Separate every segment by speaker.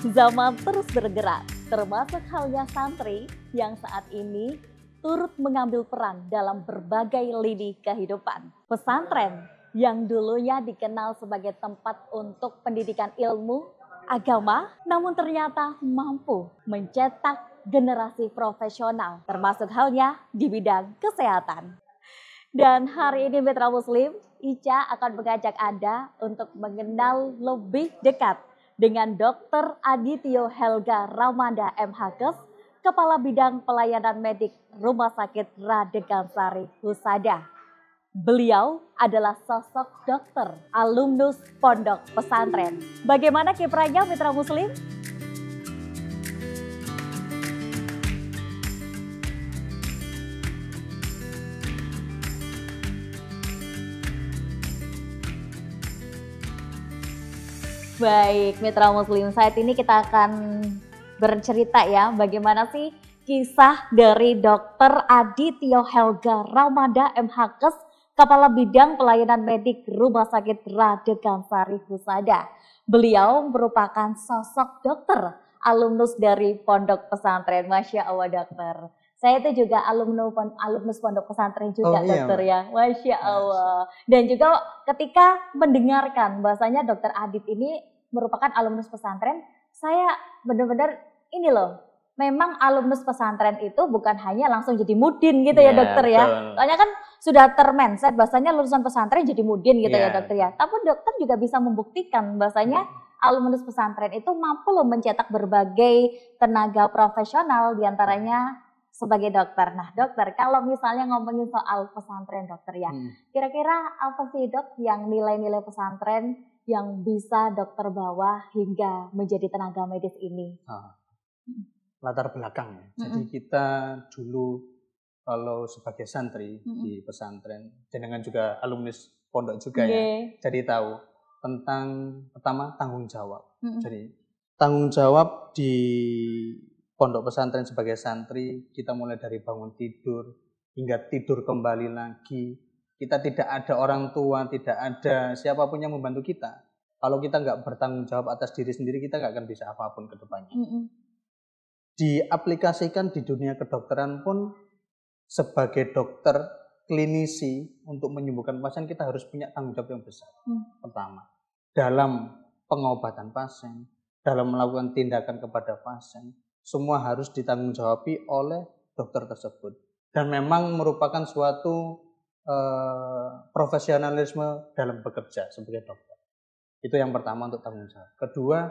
Speaker 1: Zaman terus bergerak, termasuk halnya santri yang saat ini turut mengambil peran dalam berbagai lini kehidupan. Pesantren yang dulunya dikenal sebagai tempat untuk pendidikan ilmu, agama, namun ternyata mampu mencetak generasi profesional, termasuk halnya di bidang kesehatan. Dan hari ini Mitra Muslim, Ica akan mengajak Anda untuk mengenal lebih dekat dengan Dr. Adityo Helga Ramanda MHkes, Kepala Bidang Pelayanan Medik Rumah Sakit Radekansari Husada. Beliau adalah sosok dokter, alumnus Pondok Pesantren. Bagaimana kiprahnya Mitra Muslim? Baik, Mitra Muslim, saat ini kita akan bercerita ya, bagaimana sih kisah dari Dr. Adityo Helga Ramanda MHkes, Kepala Bidang Pelayanan Medik Rumah Sakit Radekansari Husada. Beliau merupakan sosok dokter, alumnus dari Pondok Pesantren. Masya Allah dokter. Saya itu juga alumnus Pondok Pesantren juga dokter ya. Masya Allah. Dan juga ketika mendengarkan bahasanya Dokter Adit ini merupakan alumnus pesantren, saya benar-benar ini loh, memang alumnus pesantren itu bukan hanya langsung jadi mudin gitu ya dokter ya. Soalnya kan sudah termindset bahasanya lulusan pesantren jadi mudin gitu ya dokter ya. Tapi dokter juga bisa membuktikan bahasanya alumnus pesantren itu mampu loh mencetak berbagai tenaga profesional diantaranya sebagai dokter. Nah dokter, kalau misalnya ngomongin soal pesantren dokter ya, kira-kira apa sih dok yang nilai-nilai pesantren yang bisa dokter bawa hingga menjadi tenaga medis ini?
Speaker 2: Latar belakang ya. Jadi kita dulu kalau sebagai santri di pesantren, jenengan juga alumnus pondok juga ya, jadi tahu tentang pertama tanggung jawab. Jadi tanggung jawab di pondok pesantren sebagai santri, kita mulai dari bangun tidur hingga tidur kembali lagi. Kita tidak ada orang tua, tidak ada siapapun yang membantu kita. Kalau kita nggak bertanggung jawab atas diri sendiri, kita nggak akan bisa apapun ke depannya. Diaplikasikan di dunia kedokteran pun, sebagai dokter klinisi untuk menyembuhkan pasien, kita harus punya tanggung jawab yang besar. Pertama, dalam pengobatan pasien, dalam melakukan tindakan kepada pasien, semua harus ditanggung-jawabi oleh dokter tersebut. Dan memang merupakan suatu profesionalisme dalam bekerja sebagai dokter. Itu yang pertama untuk tanggung jawab. Kedua,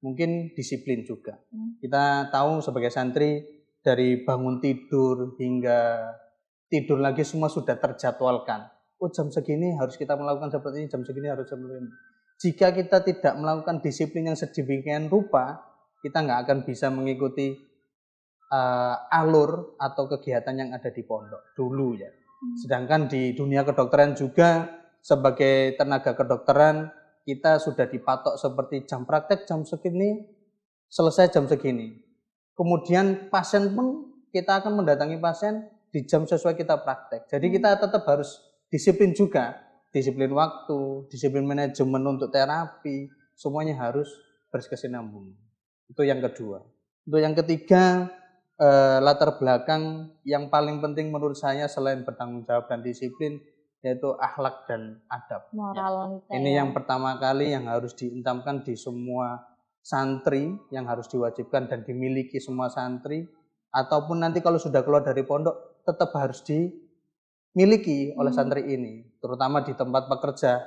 Speaker 2: mungkin disiplin juga. Kita tahu sebagai santri, dari bangun tidur hingga tidur lagi semua sudah terjadwalkan. Oh jam segini harus kita melakukan seperti ini, jam segini harus seperti ini. Jika kita tidak melakukan disiplin yang sedemikian rupa, kita nggak akan bisa mengikuti alur atau kegiatan yang ada di pondok dulu ya. Sedangkan di dunia kedokteran juga sebagai tenaga kedokteran kita sudah dipatok seperti jam praktek jam segini, selesai jam segini. Kemudian pasien pun kita akan mendatangi pasien di jam sesuai kita praktek. Jadi kita tetap harus disiplin juga, disiplin waktu, disiplin manajemen untuk terapi, semuanya harus berkesinambungan. Itu yang kedua. Untuk yang ketiga, latar belakang yang paling penting menurut saya selain bertanggung jawab dan disiplin, yaitu akhlak dan adab.
Speaker 1: Moral.
Speaker 2: Ini yang pertama kali yang harus diintamkan di semua santri, yang harus diwajibkan dan dimiliki semua santri, ataupun nanti kalau sudah keluar dari pondok tetap harus dimiliki oleh santri ini, terutama di tempat bekerja.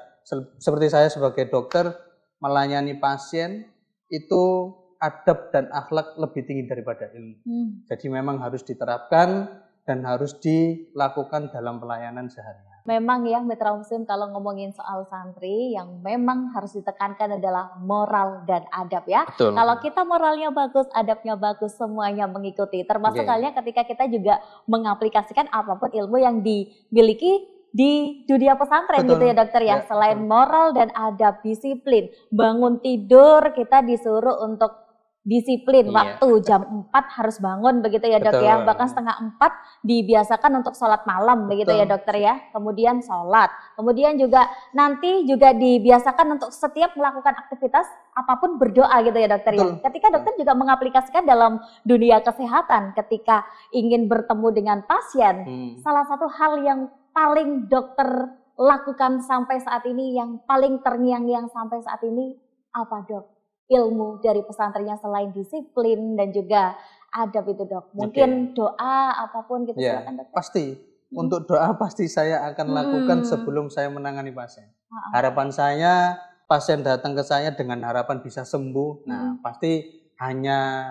Speaker 2: Seperti saya sebagai dokter melayani pasien itu adab dan akhlak lebih tinggi daripada ilmu. Jadi memang harus diterapkan dan harus dilakukan dalam pelayanan sehari-hari.
Speaker 1: Memang ya Mitra Muslim, kalau ngomongin soal santri yang memang harus ditekankan adalah moral dan adab ya.
Speaker 2: Betul.
Speaker 1: Kalau kita moralnya bagus, adabnya bagus, semuanya mengikuti. Termasuk halnya ketika kita juga mengaplikasikan apapun ilmu yang dimiliki di dunia pesantren. Betul. Gitu ya dokter ya. Selain moral dan adab, disiplin, bangun tidur kita disuruh untuk disiplin
Speaker 2: Iya.
Speaker 1: waktu jam 4 harus bangun begitu ya dok ya,
Speaker 2: Betul.
Speaker 1: bahkan setengah 4 dibiasakan untuk sholat malam begitu ya
Speaker 2: Betul.
Speaker 1: dokter ya, kemudian sholat, kemudian juga nanti juga dibiasakan untuk setiap melakukan aktivitas apapun berdoa gitu ya dokter ya.
Speaker 2: Betul.
Speaker 1: Ketika dokter juga mengaplikasikan dalam dunia kesehatan, ketika ingin bertemu dengan pasien, salah satu hal yang paling dokter lakukan sampai saat ini, yang paling terngiang-ngiang sampai saat ini apa dok? Ilmu dari pesantrennya selain disiplin dan juga adab itu dok. Mungkin doa apapun gitu
Speaker 2: Ya,
Speaker 1: silakan dokter.
Speaker 2: pasti. Untuk doa pasti saya akan lakukan sebelum saya menangani pasien. Harapan saya pasien datang ke saya dengan harapan bisa sembuh. Nah, pasti hanya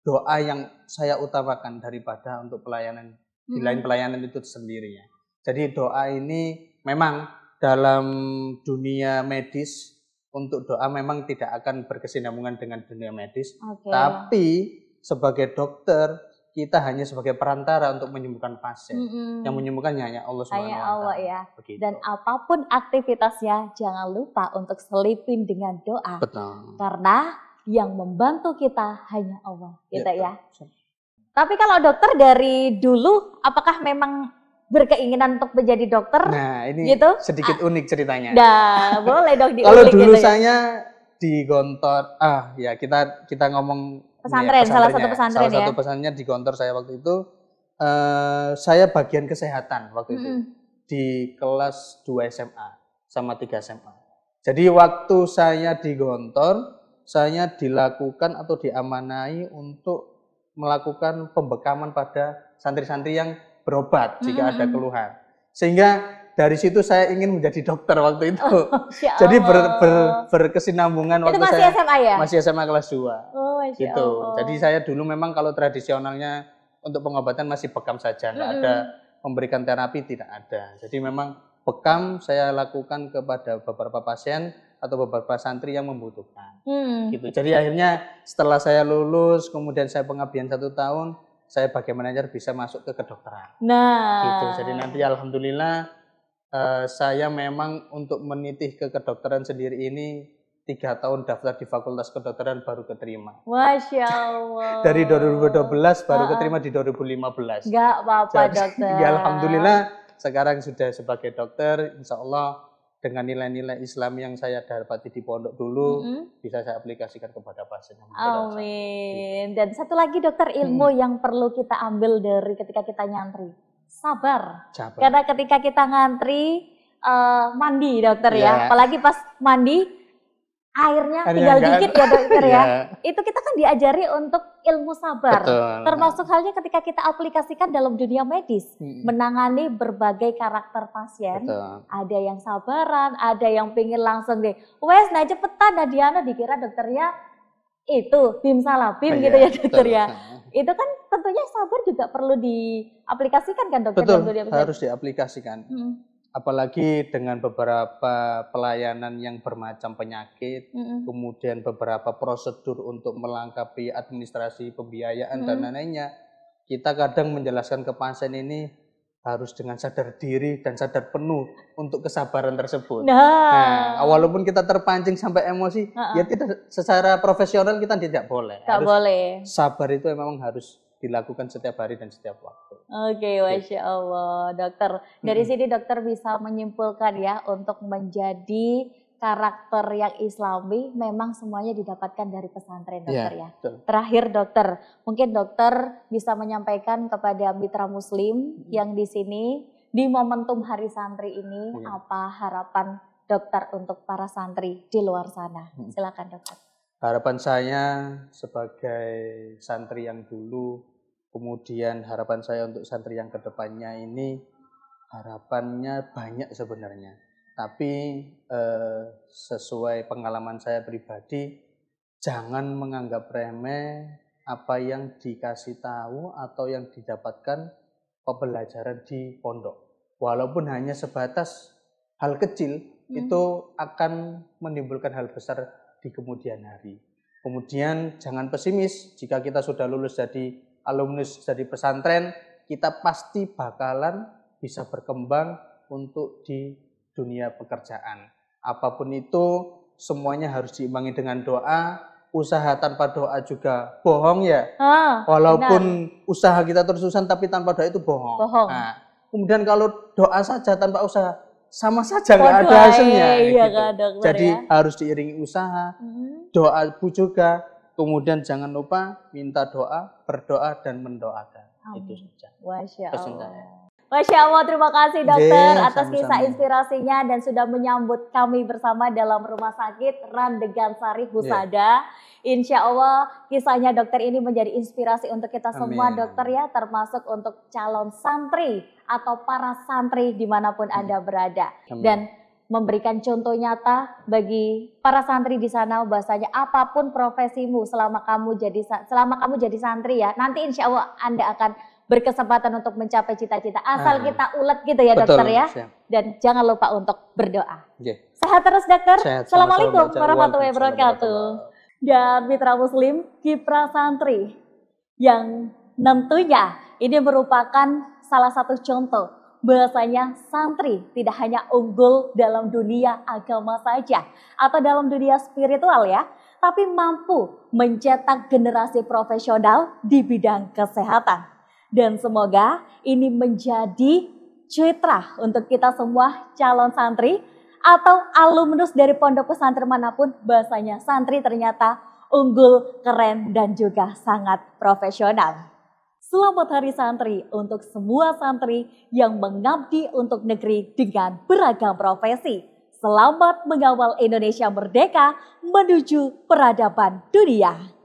Speaker 2: doa yang saya utamakan daripada untuk pelayanan di lain pelayanan itu sendiri ya. Jadi doa ini memang dalam dunia medis, untuk doa memang tidak akan berkesinambungan dengan dunia medis. Tapi sebagai dokter kita hanya sebagai perantara untuk menyembuhkan pasien. Yang menyembuhkannya hanya Allah Subhanahu wa Ta'ala.
Speaker 1: Ya.
Speaker 2: Begitu.
Speaker 1: Dan apapun aktivitasnya jangan lupa untuk selipin dengan doa.
Speaker 2: Betul.
Speaker 1: Karena yang membantu kita hanya Allah, gitu ya.
Speaker 2: Betul.
Speaker 1: Tapi kalau dokter dari dulu apakah memang berkeinginan untuk menjadi dokter?
Speaker 2: Nah, ini
Speaker 1: gitu?
Speaker 2: sedikit unik ceritanya.
Speaker 1: Nah, boleh dok diulik.
Speaker 2: Kalau dulu
Speaker 1: gitu
Speaker 2: saya di Gontor, ya kita ngomong
Speaker 1: pesantren, salah satu pesantren
Speaker 2: salah satu pesantrennya di Gontor saya waktu itu, saya bagian kesehatan waktu itu di kelas 2 SMA sama 3 SMA. Jadi waktu saya di Gontor, saya dilakukan atau diamanai untuk melakukan pembekaman pada santri-santri yang berobat jika ada keluhan. Sehingga dari situ saya ingin menjadi dokter waktu itu. Jadi berkesinambungan waktu
Speaker 1: itu masih
Speaker 2: saya
Speaker 1: SMA ya?
Speaker 2: Masih SMA kelas 2.
Speaker 1: Oh,
Speaker 2: gitu. Jadi saya dulu memang kalau tradisionalnya untuk pengobatan masih bekam saja, nggak ada memberikan terapi, tidak ada. Jadi memang bekam saya lakukan kepada beberapa pasien atau beberapa santri yang membutuhkan. Gitu. Jadi akhirnya setelah saya lulus, kemudian saya pengabdian 1 tahun, saya bagaimana bisa masuk ke kedokteran.
Speaker 1: Nah,
Speaker 2: gitu. Jadi nanti alhamdulillah saya memang untuk menitih ke kedokteran sendiri ini 3 tahun daftar di Fakultas Kedokteran baru keterima.
Speaker 1: Masya Allah.
Speaker 2: Dari 2012 baru keterima di 2015.
Speaker 1: Gak apa-apa dokter.
Speaker 2: Ya alhamdulillah sekarang sudah sebagai dokter, insya Allah dengan nilai-nilai Islam yang saya dapati di pondok dulu bisa saya aplikasikan kepada pasien.
Speaker 1: Amin. Dan satu lagi dokter, ilmu yang perlu kita ambil dari ketika kita nyantri, sabar. Karena ketika kita ngantri mandi dokter ya, apalagi pas mandi airnya tinggal dikit ya dokter ya. Itu kita kan diajari untuk ilmu sabar. Betul. Termasuk halnya ketika kita aplikasikan dalam dunia medis, menangani berbagai karakter pasien. Betul. Ada yang sabaran, ada yang pengen langsung deh, wes nah cepetan Diana, dikira dokternya itu bim salah bim gitu ya dokter ya. Itu kan tentunya sabar juga perlu diaplikasikan kan dokter.
Speaker 2: Betul, harus diaplikasikan. Apalagi dengan beberapa pelayanan yang bermacam penyakit, kemudian beberapa prosedur untuk melengkapi administrasi pembiayaan dan lain-lainnya, kita kadang menjelaskan ke pasien ini harus dengan sadar diri dan sadar penuh untuk kesabaran tersebut. Nah, walaupun kita terpancing sampai emosi, ya tidak, secara profesional kita tidak boleh.
Speaker 1: Boleh.
Speaker 2: Sabar itu memang harus dilakukan setiap hari dan setiap waktu.
Speaker 1: Oke, Masya Allah. Dokter, dari sini dokter bisa menyimpulkan ya, untuk menjadi karakter yang islami memang semuanya didapatkan dari pesantren dokter ya. Terakhir dokter, mungkin dokter bisa menyampaikan kepada mitra muslim yang di sini di momentum Hari Santri ini, apa harapan dokter untuk para santri di luar sana? Silakan dokter.
Speaker 2: Harapan saya sebagai santri yang dulu, kemudian harapan saya untuk santri yang kedepannya ini, harapannya banyak sebenarnya. Tapi sesuai pengalaman saya pribadi, jangan menganggap remeh apa yang dikasih tahu atau yang didapatkan pembelajaran di pondok. Walaupun hanya sebatas hal kecil, itu akan menimbulkan hal besar di kemudian hari. Kemudian jangan pesimis, jika kita sudah lulus jadi alumnus dari pesantren, kita pasti bakalan bisa berkembang untuk di dunia pekerjaan. Apapun itu, semuanya harus diimbangi dengan doa, usaha tanpa doa juga bohong ya.
Speaker 1: benar.
Speaker 2: Walaupun usaha kita terus-terusan tapi tanpa doa itu bohong. Nah, kemudian kalau doa saja tanpa usaha sama saja nggak ada hasilnya.
Speaker 1: Iya,
Speaker 2: gitu.
Speaker 1: dokter,
Speaker 2: jadi
Speaker 1: ya?
Speaker 2: harus diiringi usaha, doa juga. Kemudian jangan lupa minta doa, berdoa dan mendoakan. Itu saja.
Speaker 1: Masya Allah. Masya Allah, terima kasih dokter atas kisah inspirasinya dan sudah menyambut kami bersama dalam Rumah Sakit Randegansari Husada. Insya Allah kisahnya dokter ini menjadi inspirasi untuk kita semua dokter ya, termasuk untuk calon santri atau para santri dimanapun Anda berada. Dan memberikan contoh nyata bagi para santri di sana bahwasanya apapun profesimu selama kamu jadi santri ya, nanti insya Allah Anda akan berkesempatan untuk mencapai cita-cita asal kita ulet gitu ya dokter ya. Dan jangan lupa untuk berdoa. Sehat terus dokter. Assalamualaikum warahmatullahi wabarakatuh. Dan mitra muslim, kiprah santri yang tentunya ini merupakan salah satu contoh bahwasanya santri tidak hanya unggul dalam dunia agama saja atau dalam dunia spiritual ya, tapi mampu mencetak generasi profesional di bidang kesehatan. Dan semoga ini menjadi citra untuk kita semua calon santri atau alumnus dari pondok pesantren manapun, bahwasanya santri ternyata unggul, keren dan juga sangat profesional. Selamat Hari Santri untuk semua santri yang mengabdi untuk negeri dengan beragam profesi. Selamat mengawal Indonesia merdeka menuju peradaban dunia.